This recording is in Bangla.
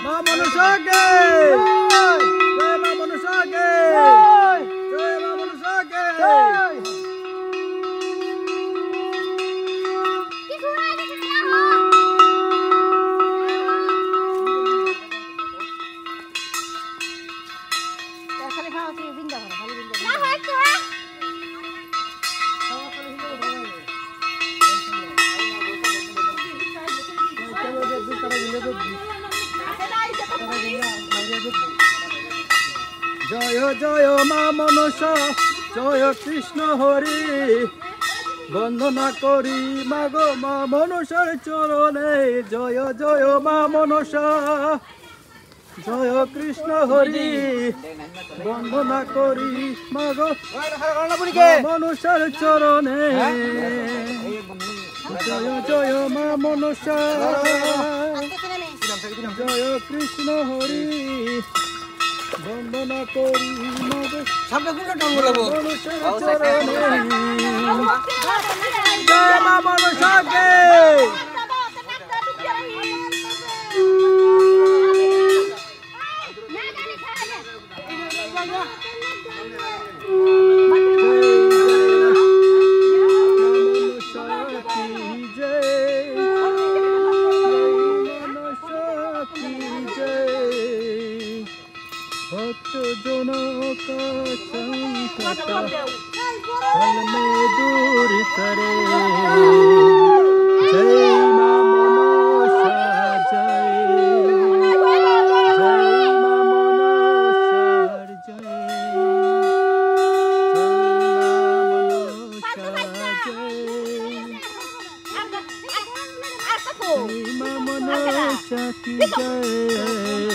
মা মনসাকে জয় মা মনসাকে জয় মা মনসাকে জয় জয় মা মনসা জয় কৃষ্ণ হরি বন্দনা করি মাগো মা মনসার চরণে জয় জয় মা মনসা জয় কৃষ্ণ হরি বন্দনা করি মাগো মনসার চরণে জয় জয় মা মনসা জয় কৃষ্ণ হরি বন্দনা করি মাগো মনসার চরণে জয় মা মনসাকে भक्त जनों का संकट पल में दूर करे जय मां मनसा जय जय मां मनसा जय जय मां मनसा की जय